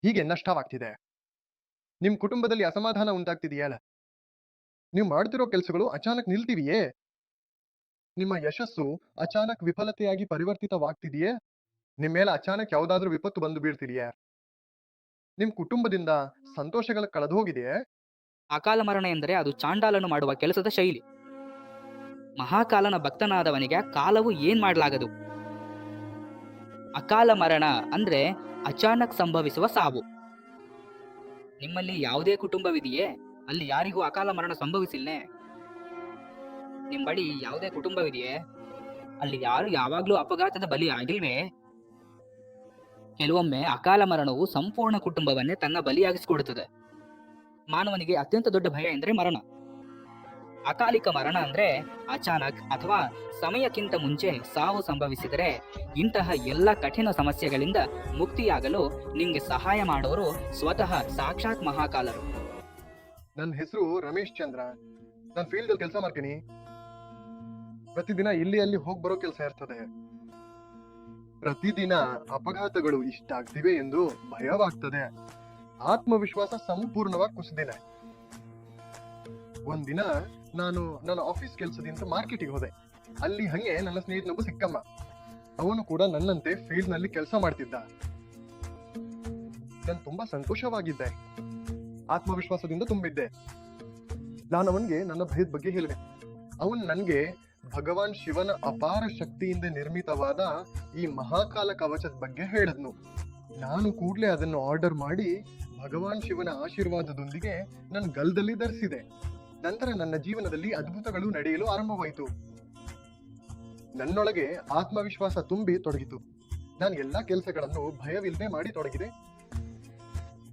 ಹೀಗೆ ನಷ್ಟವಾಗ್ತಿದೆ. ನಿಮ್ ಕುಟುಂಬದಲ್ಲಿ ಅಸಮಾಧಾನ ಉಂಟಾಗ್ತಿದೆಯಲ್ಲ? ನೀವು ಮಾಡ್ತಿರೋ ಕೆಲಸಗಳು ಅಚಾನಕ್ ನಿಲ್ತಿವೆಯೇ? ನಿಮ್ಮ ಯಶಸ್ಸು ಅಚಾನಕ್ ವಿಫಲತೆಯಾಗಿ ಪರಿವರ್ತಿತವಾಗ್ತಿದೆಯೇ? ನಿಮ್ ಮೇಲೆ ಅಚಾನಕ್ ಯಾವುದಾದ್ರೂ ವಿಪತ್ತು ಬಂದು ಬೀಳ್ತಿದೆಯೇ? ನಿಮ್ ಕುಟುಂಬದಿಂದ ಸಂತೋಷಗಳು ಕಳೆದೋಗಿದೆಯೇ? ಅಕಾಲ ಮರಣ ಎಂದರೆ ಅದು ಚಾಂಡಾಲನು ಮಾಡುವ ಕೆಲಸದ ಶೈಲಿ. ಮಹಾಕಾಲನ ಭಕ್ತನಾದವನಿಗೆ ಕಾಲವು ಏನ್ ಮಾಡಲಾಗದು. ಅಕಾಲ ಮರಣ ಅಂದ್ರೆ ಅಚಾನಕ್ ಸಂಭವಿಸುವ ಸಾವು. ನಿಮ್ಮಲ್ಲಿ ಯಾವುದೇ ಕುಟುಂಬವಿದೆಯೇ? ಅಲ್ಲಿ ಯಾರಿಗೂ ಅಕಾಲ ಮರಣ ಸಂಭವಿಸಿಲ್ನೇ? ನಿಮ್ ಬಳಿ ಯಾವುದೇ ಕುಟುಂಬವಿದೆಯೇ? ಅಲ್ಲಿ ಯಾರು ಯಾವಾಗ್ಲೂ ಅಪಘಾತದ ಬಲಿ ಆಗಿಲ್ವೇ? ಕೆಲವೊಮ್ಮೆ ಅಕಾಲ ಮರಣವು ಸಂಪೂರ್ಣ ಕುಟುಂಬವನ್ನೇ ತನ್ನ ಬಲಿಯಾಗಿಸಿಕೊಡುತ್ತದೆ. ಮಾನವನಿಗೆ ಅತ್ಯಂತ ದೊಡ್ಡ ಭಯ ಎಂದರೆ ಮರಣ. ಅಕಾಲಿಕ ಮರಣ ಅಂದ್ರೆ ಅಚಾನಕ್ ಅಥವಾ ಸಮಯಕ್ಕಿಂತ ಮುಂಚೆ ಸಾವು ಸಂಭವಿಸಿದರೆ ಇಂತಹ ಎಲ್ಲ ಕಠಿಣ ಸಮಸ್ಯೆಗಳಿಂದ ಮುಕ್ತಿಯಾಗಲು ನಿಂಗೆ ಸಹಾಯ ಮಾಡೋರು ಸ್ವತಃ ಸಾಕ್ಷಾತ್ ಮಹಾಕಾಲರು. ನನ್ನ ಹೆಸರು ರಮೇಶ್ ಚಂದ್ರ. ನಾನು ಫೀಲ್ಡ್ ಅಲ್ಲಿ ಕೆಲಸ ಮಾಡ್ತೀನಿ. ಪ್ರತಿದಿನ ಇಲ್ಲಿ ಅಲ್ಲಿ ಹೋಗಿ ಬರೋ ಕೆಲಸ ಇರ್ತದೆ. ಪ್ರತಿದಿನ ಅಪಘಾತಗಳು ಇಷ್ಟಾಗ್ತಿವೆ ಎಂದು ಭಯವಾಗ್ತದೆ. ಆತ್ಮವಿಶ್ವಾಸ ಸಂಪೂರ್ಣವಾಗಿ ಕುಸಿದಿದೆ. ಒಂದಿನ ನಾನು ನನ್ನ ಆಫೀಸ್ ಕೆಲಸದಿಂದ ಮಾರ್ಕೆಟಿಗೆ ಹೋದೆ. ಅಲ್ಲಿ ಹಂಗೆ ನನ್ನ ಸ್ನೇಹಿತನೊಬ್ಬ ಸಿಕ್ಕಮ್ಮ. ಅವನು ಕೂಡ ನನ್ನಂತೆ ಫೀಲ್ಡ್ ನಲ್ಲಿ ಕೆಲಸ ಮಾಡ್ತಿದ್ದ. ನಾನು ತುಂಬಾ ಸಂತೋಷವಾಗಿದ್ದೆ, ಆತ್ಮವಿಶ್ವಾಸದಿಂದ ತುಂಬಿದ್ದೆ. ನಾನು ಅವನಿಗೆ ನನ್ನ ಭಯದ ಬಗ್ಗೆ ಹೇಳಿದೆ. ಅವನು ನನ್ಗೆ ಭಗವಾನ್ ಶಿವನ ಅಪಾರ ಶಕ್ತಿಯಿಂದ ನಿರ್ಮಿತವಾದ ಈ ಮಹಾಕಾಲ ಕವಚದ ಬಗ್ಗೆ ಹೇಳಿದ್ನು. ನಾನು ಕೂಡ್ಲೆ ಅದನ್ನು ಆರ್ಡರ್ ಮಾಡಿ ಭಗವಾನ್ ಶಿವನ ಆಶೀರ್ವಾದದೊಂದಿಗೆ ನನ್ನ ಗಲ್ದಲ್ಲಿ ಧರಿಸಿದೆ. ನಂತರ ನನ್ನ ಜೀವನದಲ್ಲಿ ಅದ್ಭುತಗಳು ನಡೆಯಲು ಆರಂಭವಾಯಿತು. ನನ್ನೊಳಗೆ ಆತ್ಮವಿಶ್ವಾಸ ತುಂಬಿ ತೊಡಗಿತು. ನಾನು ಎಲ್ಲಾ ಕೆಲಸಗಳನ್ನು ಭಯವಿಲ್ಲದೆ ಮಾಡಿ ತೊಡಗಿದೆ.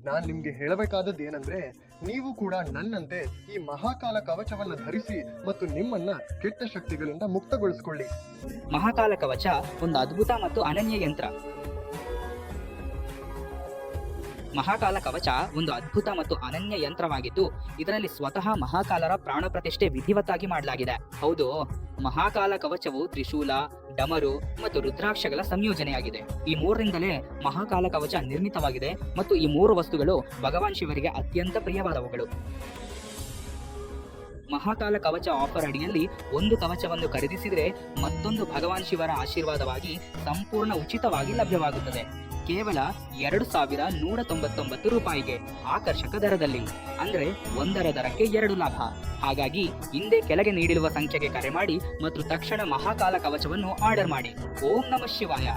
ನಾನ್ ನಿಮ್ಗೆ ಹೇಳಬೇಕಾದದ್ದು ಏನಂದ್ರೆ, ನೀವು ಕೂಡ ನನ್ನಂತೆ ಈ ಮಹಾಕಾಲ ಕವಚವನ್ನ ಧರಿಸಿ ಮತ್ತು ನಿಮ್ಮನ್ನ ಕೆಟ್ಟ ಶಕ್ತಿಗಳಿಂದ ಮುಕ್ತಗೊಳಿಸಿಕೊಳ್ಳಿ. ಮಹಾಕಾಲ ಕವಚ ಒಂದು ಅದ್ಭುತ ಮತ್ತು ಅನನ್ಯ ಯಂತ್ರ. ಮಹಾಕಾಲ ಕವಚ ಒಂದು ಅದ್ಭುತ ಮತ್ತು ಅನನ್ಯ ಯಂತ್ರವಾಗಿದ್ದು ಇದರಲ್ಲಿ ಸ್ವತಃ ಮಹಾಕಾಲರ ಪ್ರಾಣ ಪ್ರತಿಷ್ಠೆ ವಿಧಿವತ್ತಾಗಿ ಮಾಡಲಾಗಿದೆ. ಹೌದು, ಮಹಾಕಾಲ ಕವಚವು ತ್ರಿಶೂಲ, ಡಮರು ಮತ್ತು ರುದ್ರಾಕ್ಷಗಳ ಸಂಯೋಜನೆಯಾಗಿದೆ. ಈ ಮೂರರಿಂದಲೇ ಮಹಾಕಾಲ ಕವಚ ನಿರ್ಮಿತವಾಗಿದೆ ಮತ್ತು ಈ ಮೂರು ವಸ್ತುಗಳು ಭಗವಾನ್ ಶಿವರಿಗೆ ಅತ್ಯಂತ ಪ್ರಿಯವಾದವುಗಳು. ಮಹಾಕಾಲ ಕವಚ ಆಫರ್ ಅಡಿಯಲ್ಲಿ ಒಂದು ಕವಚವನ್ನು ಖರೀದಿಸಿದರೆ ಮತ್ತೊಂದು ಭಗವಾನ್ ಶಿವರ ಆಶೀರ್ವಾದವಾಗಿ ಸಂಪೂರ್ಣ ಉಚಿತವಾಗಿ ಲಭ್ಯವಾಗುತ್ತದೆ. ಕೇವಲ 2199 ರೂಪಾಯಿಗೆ ಆಕರ್ಷಕ ದರದಲ್ಲಿ. ಅಂದ್ರೆ ಒಂದರ ದರಕ್ಕೆ 2 ಲಾಭ. ಹಾಗಾಗಿ ಹಿಂದೆ ಕೆಳಗೆ ನೀಡಿರುವ ಸಂಖ್ಯೆಗೆ ಕರೆ ಮಾಡಿ ಮತ್ತು ತಕ್ಷಣ ಮಹಾಕಾಲ ಕವಚವನ್ನು ಆರ್ಡರ್ ಮಾಡಿ. ಓಂ ನಮಃ ಶಿವಾಯ.